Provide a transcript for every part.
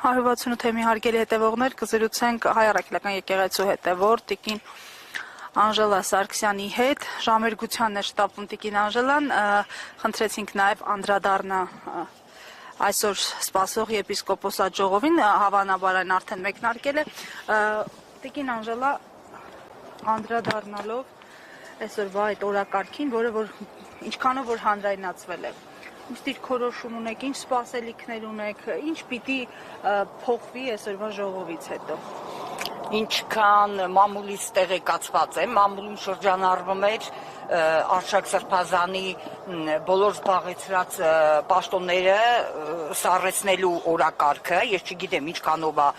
168-ի հարգելի հետևողներ, կզրուցենք Հայ առաքելական եկեղեցու հետևորդ Տիկին Անժելա Սարգսյանի հետ, ժամերգությանն է շտապում Տիկին Անժելան, խնդրեցինք նաև անդրադառնա այսօր սպասող եպիսկոպոսատ ժողովին, հավանաբար այն արդեն մեկնարկել է, Տիկին Անժելա անդրադառնալով այսօրվա այդ օրակարգին, որը ինչքանով որ հանրայնացվել է, ինչ դիրքորոշում ունեք, ինչ սպասելիքներ ունեք, ինչ պիտի փոխվի այսօրվա ժողովից հետո։ Ինչքան մամուլից տեղեկացված եմ, մամուլում շրջանառվում էր Արշակ Սրբազանի բոլոր զբաղեցրած պաշտոնները սառեցնելու օրակարգը, ես չգիտեմ ինչքանով է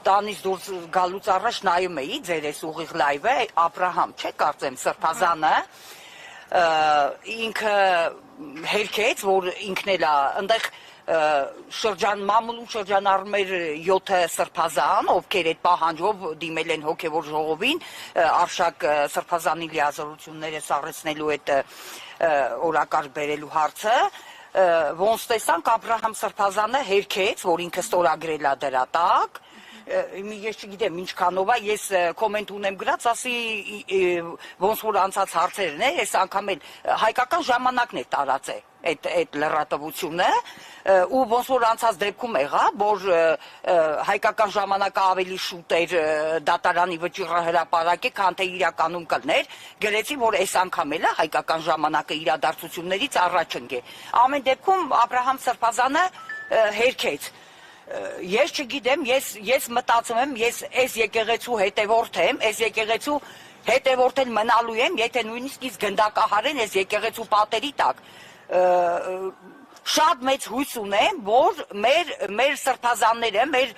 տանից դուրս գալուց առաջ նայում էի ձեր այս ուղիղ լայվը, Աբրահամ չէ կարծեմ Սրբազանը, ինքը հերքեց, որ ինքն էլ է, ընդեղ մամուլում շրջանառում էր 7 սրբազան, ովքեր այդ պահանջով դիմել են հոգևոր ժողովին, Արշակ Սրբազանի լիազորությունները սառեցնելու այդ օրակարգ բերելու հարցը, ոնց տեսանք Աբրահամ Սրբազանը հերքեց, որ ինքը ստորագրել է դրա տակ, ես չգիտեմ ինչքանով է, ես կոմենտ ունեմ գրած, ասի ոնց որ անցած հարցերն է, ես անգամ էլ հայկական ժամանակն է տարած է այդ լրատվությունը ու ոնց որ անցած դեպքում եղավ, որ հայկական ժամանակը ավելի շուտ էր դատարանի վճիռը հրապարակե, քան թե իրականում կլներ, գրեցի, որ այս անգամ էլ հայկական ժամանակը իրադարձություններից առաջ ընկե։ Ամեն դեպքում Աբրահամ Սրբազանը հերքեց։ Ես չգիտեմ, ես մտածում եմ, ես այս եկեղեցու հետևորդ եմ, այս եկեղեցու հետևորդ էլ մնալու եմ, եթե նույնիսկ իսկ գնդակահարեն այս եկեղեցու պատերի տակ։ Շատ մեծ հույս ունեմ, որ մեր սրբազանները, մեր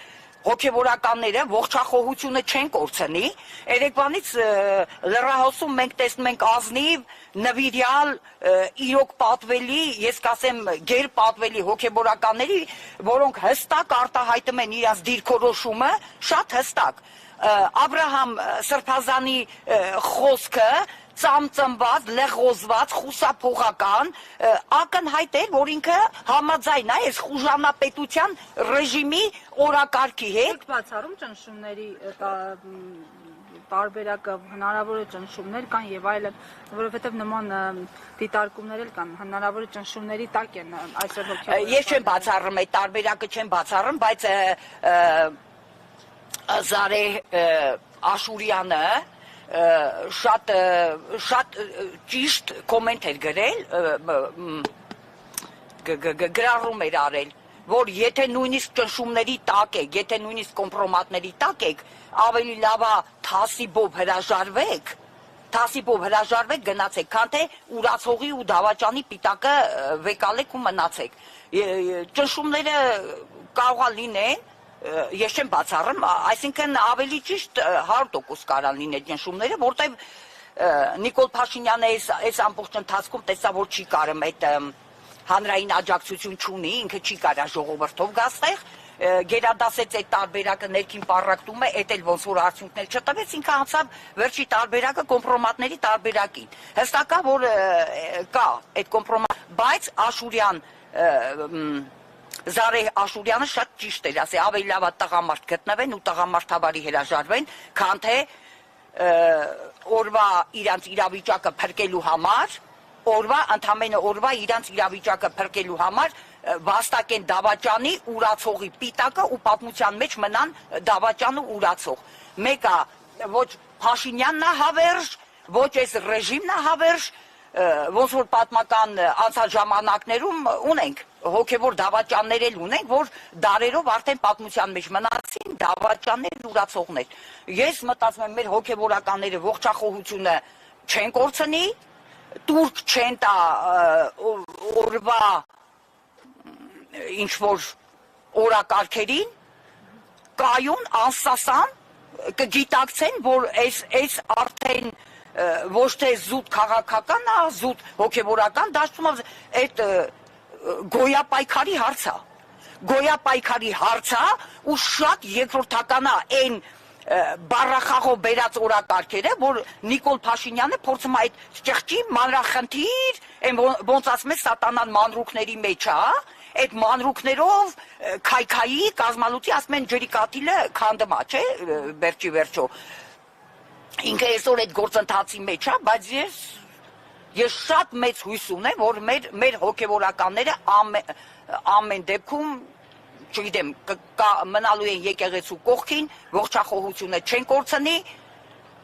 հոգևորականները ողջախոհությունը չեն կորցնի, երեկվանից լրահոսում մենք տեսնում ենք ազնիվ, նվիրյալ, իրոք պատվելի, ես կասեմ գերպատվելի հոգևորականների, որոնք հստակ արտահայտում են իրենց դիրքորոշումը, շատ հստակ։ Աբրահամ Սրբազանի խոսքը ծամծմված, լեղոզված, խուսափողական, ակնհայտ էր, որ ինքը համաձայն է այս խուժանապետության ռեժիմի օրակարգի հետ։ Բացառում ճնշումների տարբերակը, հնարավոր է ճնշումներ կան եւ այլն, որովհետեւ նման դիտարկումներ էլ կան, հնարավոր է ճնշումների տակ են այսօր հոգեվոր։ Ես չեմ բացառում այդ տարբերակը չեմ բացառում, բայց Զարե Աշուրյանը շատ ճիշտ կոմենտ էր գրել, գրառում էր արել, որ եթե նույնիսկ ճնշումների տակ եք, եթե նույնիսկ կոմպրոմատների տակ եք, ավելի լավ է թասիբով հրաժարվեք գնացեք, քան թե ուրացողի ու դավաճանի պիտակը վեկալեք ու մնացեք։ Ճնշումները կարող է լինեն, ես չեմ բացառում, այսինքն ավելի ճիշտ 100% կարան լինել ճնշումները, որտեվ Նիկոլ Փաշինյանը այս ամբողջ ընթացքում տեսա, որ չի կարում այդ հանրային աջակցություն չունի, ինքը չի կարա ժողովրդով գաստեղ, գերադասեց այդ տարբերակը ներքին պառակտում է, էդ էլ ոնց որ արդյունքներ չտվեց, ինքը անցավ վերջի տարբերակը կոմպրոմատների տարբերակին։ Հստակ է, որ կա այդ կոմպրոմատ, բայց Աշուրյան Զարե Աշուրյանը շատ ճիշտ էր, ասի ավելի լավ է տղամարդ գտնվեն ու տղամարդավարի հրաժարվեն, քան թե օրվա իրանց իրավիճակը փրկելու համար, ընդամենը օրվա իրանց իրավիճակը փրկելու համար վաստակեն դավաճանի ուրացողի պիտակը ու պատմության մեջ մնան դավաճանը ուրացող։ Մեկը ոչ Փաշինյանն է հավերժ, ոչ այս ռեժիմն է հավերժ, ոնց որ պատմական անցած ժամանակներում ունենք հոգևոր դավաճաններ էլ ունենք, որ դարերով արդեն պատմության մեջ մնացին դավաճաններ ուրացողներ։ Ես մտածում եմ, մեր հոգևորականները ողջախոհությունը չեն կորցնի, տուրք չեն տա օրվա ինչ-որ օրակարգերին, կայուն, անսասան, կգիտակցեն, որ այս արդեն ոչ թե զուտ քաղաքական, զուտ հոգևորական դաշտում այդ գոյապայքարի հարցա ու շատ երկրորդական է այն բառախաղով բերած օրակարգերը, որ Նիկոլ Փաշինյանը փորձում է այդ ճղճի մանրախնդիր, ոնց ասում է սատանան մանրուքների մեջ է, այդ մանրուքներով քայքայի կազմալուծի, ասում են ջրի կաթիլը քանդմա, չէ, վերջի վերջո։ Ինքը այսօր այդ գործընթացի մեջ է, բայց ես շատ մեծ հույս ունեմ, որ մեր հոգևորականները ամեն դեպքում, չգիտեմ, մնալու են եկեղեցու կողքին, ողջախոհությունը չեն կորցնի,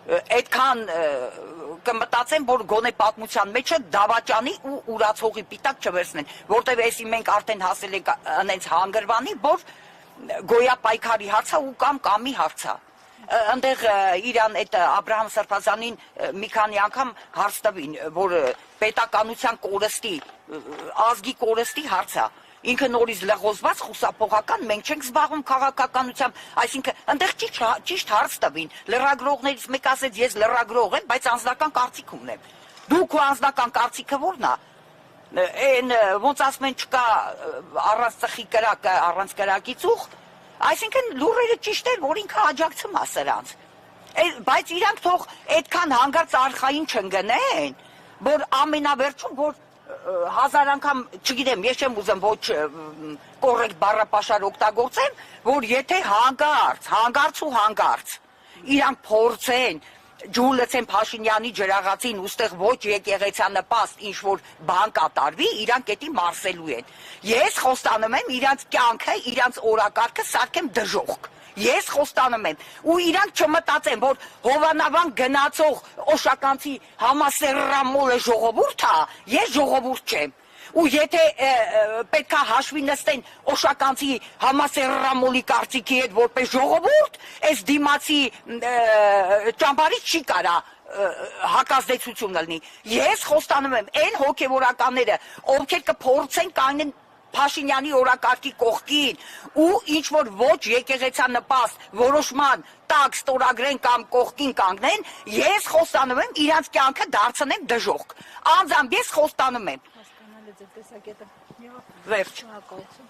այդքան կմտածեմ, որ գոնե պատմության մեջը դավաճանի ու ուրացողի պիտակ չվերցնեն, որտեղ էսի մենք արդեն հասել ենք անենց հանգրվանի, որ գոյա պայքարի հարցա ու կամ կամի հարցա։ Ընդեղ իրան այդ Աբրահամ Սրբազանին մի քանի անգամ հարց տվին, որ պետականության կորստի, ազգի կորստի հարցա։ Ինքը նորից լղոզված խուսափողական, մենք չենք զբաղվում քաղաքականությամբ, այսինքն ընդեղ ճիշտ հարց տվին, լրագրողներից մեկ ասեց, ես լրագրող եմ, բայց անձնական կարծիք ունեմ։ Դու քո անձնական կարծիքը ո՞րն է։ Այն ոնց ասում են չկա առանց ծխի կրակը, առանց կրակի ծուխ, այսինքն լուրերը ճիշտ էր, որ ինքը աջակցում է սրանց։ Բայց իրանք թող այդքան հանգարց արխային չընկնեն, որ ամենավերջում, որ հազար անգամ, չգիտեմ, ես չեմ ուզում ոչ կոռեկտ բառապաշար օգտագործեմ, որ եթե հանգարց ու հանգարց իրանք փորձեն ջուր լցեն Փաշինյանի ջրաղացին, ուստեղ ոչ եկեղեցանպաստ ինչ-որ բան կատարվի, իրանք էդի մարսելու են։ Ես խոստանում եմ իրանց կյանքը, իրանց օրակարգը սարքեմ դժոխք։ Ես խոստանում եմ, ու իրանք չմտածեն, որ Հովանավան գնացող օշականցի համասեռամոլը ժողովուրդ է, ես ժողովուրդ չեմ։ Ու եթե պետքա հաշվի նստեն օշականցի համասեռամոլի կարծիքի հետ որպես ժողովուրդ, այս դիմացի ճամբարից չի կարա հակազդեցություն լինի։ Ես խոստանում եմ, այն հոգևորականները, ովքեր կփորձեն կանգնեն Փաշինյանի օրակարգի կողքին ու ինչ-որ ոչ եկեղեցանպաստ որոշման տակ ստորագրեն կամ կողքին կանգնեն, ես խոստանում եմ իրանց կյանքը դարձնեմ դժոխք։ Անձամբ ես խոստանում եմ։ Հասկանալի ձեր տեսակետը։ Վերջ։ Շնորհակալություն։